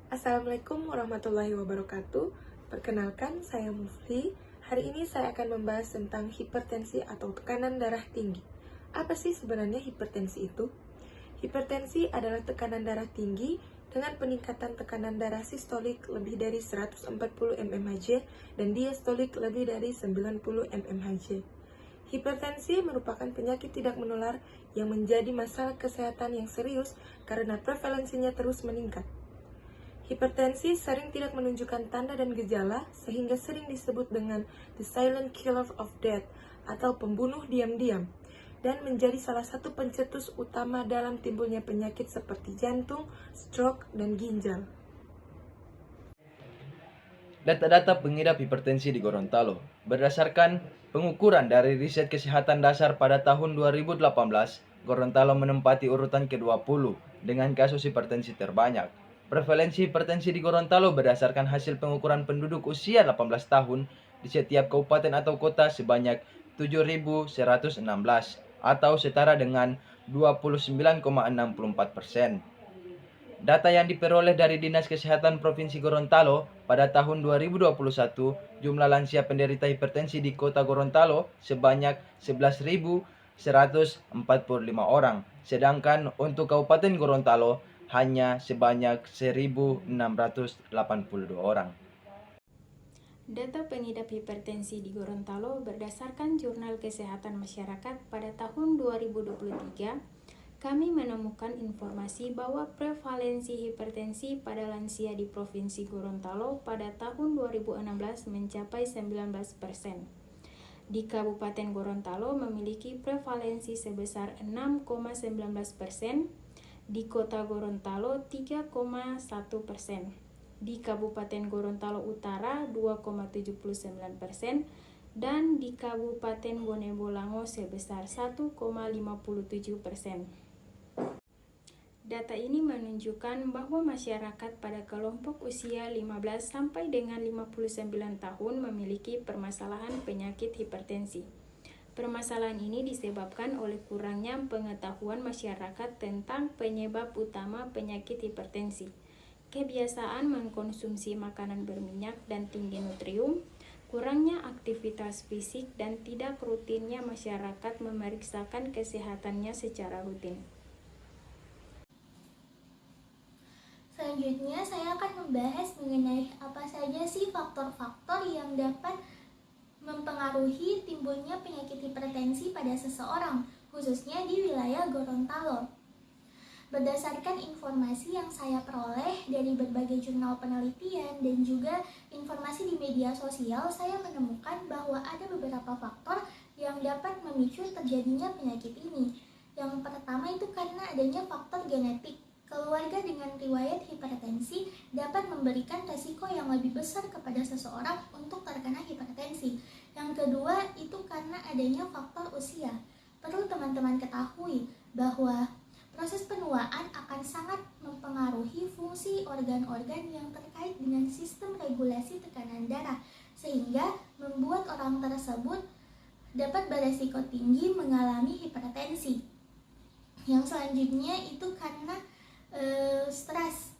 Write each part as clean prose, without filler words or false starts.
Assalamualaikum warahmatullahi wabarakatuh. Perkenalkan, saya Mufli. Hari ini saya akan membahas tentang hipertensi atau tekanan darah tinggi. Apa sih sebenarnya hipertensi itu? Hipertensi adalah tekanan darah tinggi dengan peningkatan tekanan darah sistolik lebih dari 140 mmHg dan diastolik lebih dari 90 mmHg. Hipertensi merupakan penyakit tidak menular yang menjadi masalah kesehatan yang serius karena prevalensinya terus meningkat. Hipertensi sering tidak menunjukkan tanda dan gejala, sehingga sering disebut dengan the silent killer of death atau pembunuh diam-diam, dan menjadi salah satu pencetus utama dalam timbulnya penyakit seperti jantung, stroke, dan ginjal. Data-data pengidap hipertensi di Gorontalo. Berdasarkan pengukuran dari riset kesehatan dasar pada tahun 2018, Gorontalo menempati urutan ke-20 dengan kasus hipertensi terbanyak. Prevalensi hipertensi di Gorontalo berdasarkan hasil pengukuran penduduk usia 18 tahun di setiap kabupaten atau kota sebanyak 7.116 atau setara dengan 29,64%. Data yang diperoleh dari Dinas Kesehatan Provinsi Gorontalo pada tahun 2021, jumlah lansia penderita hipertensi di Kota Gorontalo sebanyak 11.145 orang, sedangkan untuk Kabupaten Gorontalo hanya sebanyak 1.682 orang. Data pengidap hipertensi di Gorontalo berdasarkan Jurnal Kesehatan Masyarakat pada tahun 2023, kami menemukan informasi bahwa prevalensi hipertensi pada lansia di Provinsi Gorontalo pada tahun 2016 mencapai 19%. Di Kabupaten Gorontalo memiliki prevalensi sebesar 6,19%, di Kota Gorontalo 3,1%, di Kabupaten Gorontalo Utara 2,79%, dan di Kabupaten Bone Bolango sebesar 1,57%. Data ini menunjukkan bahwa masyarakat pada kelompok usia 15 sampai dengan 59 tahun memiliki permasalahan penyakit hipertensi. Permasalahan ini disebabkan oleh kurangnya pengetahuan masyarakat tentang penyebab utama penyakit hipertensi, kebiasaan mengkonsumsi makanan berminyak dan tinggi nutrium, kurangnya aktivitas fisik, dan tidak rutinnya masyarakat memeriksakan kesehatannya secara rutin. Selanjutnya, saya akan membahas mengenai apa saja sih faktor-faktor yang dapat mempengaruhi timbulnya penyakit hipertensi pada seseorang, khususnya di wilayah Gorontalo. Berdasarkan informasi yang saya peroleh dari berbagai jurnal penelitian dan juga informasi di media sosial, saya menemukan bahwa ada beberapa faktor yang dapat memicu terjadinya penyakit ini. Yang pertama itu karena adanya faktor genetik. Keluarga dengan riwayat hipertensi dapat memberikan resiko yang lebih besar kepada seseorang untuk terkena hipertensi. Yang kedua itu karena adanya faktor usia. Perlu teman-teman ketahui bahwa proses penuaan akan sangat mempengaruhi fungsi organ-organ yang terkait dengan sistem regulasi tekanan darah, sehingga membuat orang tersebut dapat beresiko tinggi mengalami hipertensi. Yang selanjutnya itu karena stres.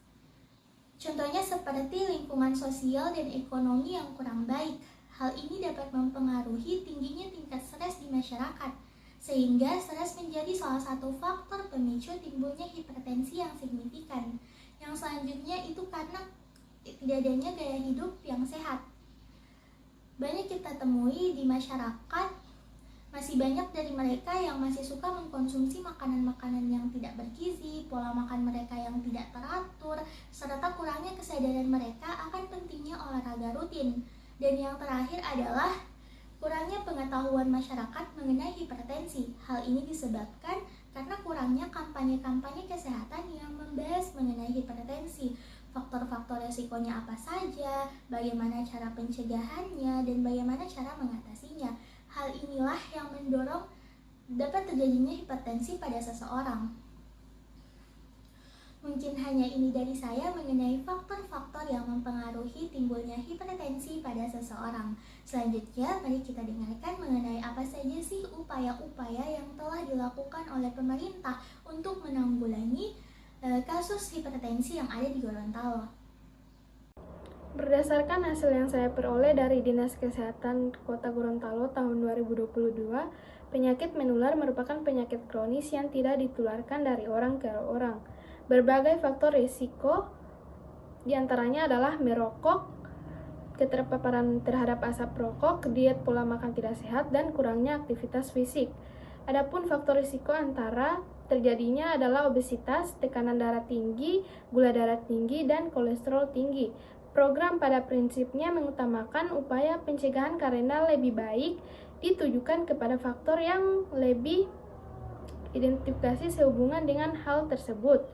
Contohnya seperti lingkungan sosial dan ekonomi yang kurang baik. Hal ini dapat mempengaruhi tingginya tingkat stres di masyarakat, sehingga stres menjadi salah satu faktor pemicu timbulnya hipertensi yang signifikan. Yang selanjutnya itu karena tidak adanya gaya hidup yang sehat. Banyak kita temui di masyarakat, masih banyak dari mereka yang masih suka mengkonsumsi makanan-makanan yang tidak bergizi, pola makan mereka yang tidak teratur, serta kurangnya kesadaran mereka akan pentingnya olahraga rutin. Dan yang terakhir adalah kurangnya pengetahuan masyarakat mengenai hipertensi. Hal ini disebabkan karena kurangnya kampanye-kampanye kesehatan yang membahas mengenai hipertensi. Faktor-faktor resikonya apa saja, bagaimana cara pencegahannya, dan bagaimana cara mengatasinya. Hal inilah yang mendorong dapat terjadinya hipertensi pada seseorang. Mungkin hanya ini dari saya mengenai faktor-faktor yang mempengaruhi timbulnya hipertensi pada seseorang. Selanjutnya, mari kita dengarkan mengenai apa saja sih upaya-upaya yang telah dilakukan oleh pemerintah untuk menanggulangi kasus hipertensi yang ada di Gorontalo. Berdasarkan hasil yang saya peroleh dari Dinas Kesehatan Kota Gorontalo tahun 2022, penyakit menular merupakan penyakit kronis yang tidak ditularkan dari orang ke orang. Berbagai faktor risiko diantaranya adalah merokok, keterpaparan terhadap asap rokok, diet pola makan tidak sehat, dan kurangnya aktivitas fisik. Adapun faktor risiko antara terjadinya adalah obesitas, tekanan darah tinggi, gula darah tinggi, dan kolesterol tinggi. Program pada prinsipnya mengutamakan upaya pencegahan karena lebih baik ditujukan kepada faktor yang lebih identifikasi sehubungan dengan hal tersebut.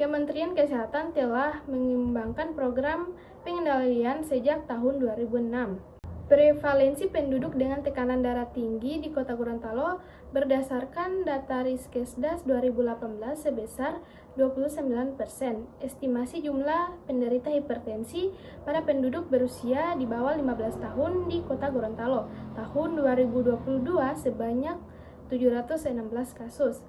Kementerian Kesehatan telah mengembangkan program pengendalian sejak tahun 2006. Prevalensi penduduk dengan tekanan darah tinggi di Kota Gorontalo berdasarkan data Riskesdas 2018 sebesar 29%. Estimasi jumlah penderita hipertensi pada penduduk berusia di bawah 15 tahun di Kota Gorontalo tahun 2022 sebanyak 716 kasus.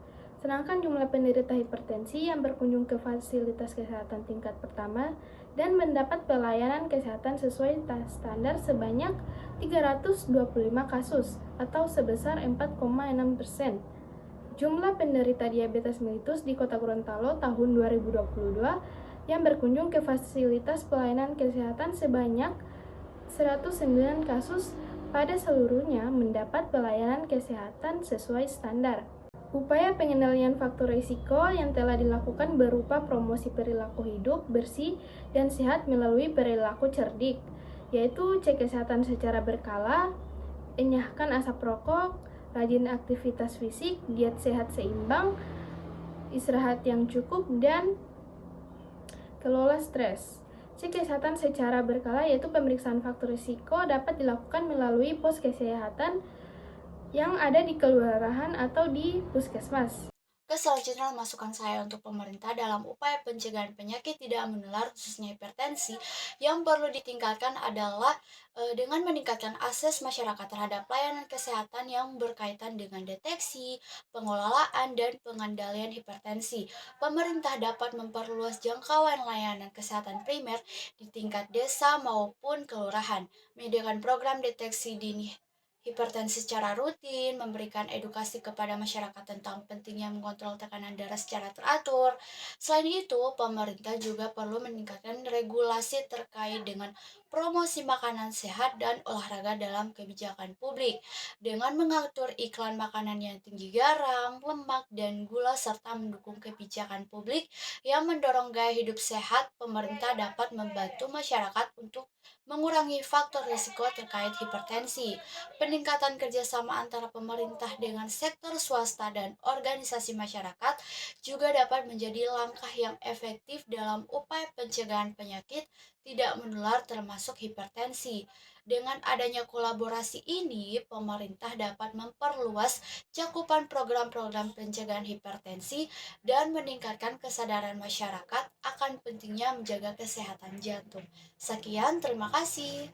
Sedangkan jumlah penderita hipertensi yang berkunjung ke fasilitas kesehatan tingkat pertama dan mendapat pelayanan kesehatan sesuai standar sebanyak 325 kasus atau sebesar 4,6%. Jumlah penderita diabetes mellitus di Kota Gorontalo tahun 2022 yang berkunjung ke fasilitas pelayanan kesehatan sebanyak 109 kasus pada seluruhnya mendapat pelayanan kesehatan sesuai standar. Upaya pengendalian faktor risiko yang telah dilakukan berupa promosi perilaku hidup bersih dan sehat melalui perilaku cerdik, yaitu cek kesehatan secara berkala, enyahkan asap rokok, rajin aktivitas fisik, diet sehat seimbang, istirahat yang cukup, dan kelola stres. Cek kesehatan secara berkala yaitu pemeriksaan faktor risiko dapat dilakukan melalui pos kesehatan yang ada di kelurahan atau di puskesmas. Selanjutnya masukan saya untuk pemerintah dalam upaya pencegahan penyakit tidak menular khususnya hipertensi yang perlu ditingkatkan adalah dengan meningkatkan akses masyarakat terhadap pelayanan kesehatan yang berkaitan dengan deteksi, pengelolaan, dan pengendalian hipertensi. Pemerintah dapat memperluas jangkauan layanan kesehatan primer di tingkat desa maupun kelurahan, menyediakan program deteksi dini hipertensi secara rutin, memberikan edukasi kepada masyarakat tentang pentingnya mengontrol tekanan darah secara teratur. Selain itu, pemerintah juga perlu meningkatkan regulasi terkait dengan promosi makanan sehat dan olahraga dalam kebijakan publik, dengan mengatur iklan makanan yang tinggi garam, lemak, dan gula, serta mendukung kebijakan publik yang mendorong gaya hidup sehat. Pemerintah dapat membantu masyarakat untuk mengurangi faktor risiko terkait hipertensi. Peningkatan kerjasama antara pemerintah dengan sektor swasta dan organisasi masyarakat juga dapat menjadi langkah yang efektif dalam upaya pencegahan penyakit tidak menular termasuk hipertensi. Dengan adanya kolaborasi ini, pemerintah dapat memperluas cakupan program-program pencegahan hipertensi dan meningkatkan kesadaran masyarakat akan pentingnya menjaga kesehatan jantung. Sekian, terima kasih.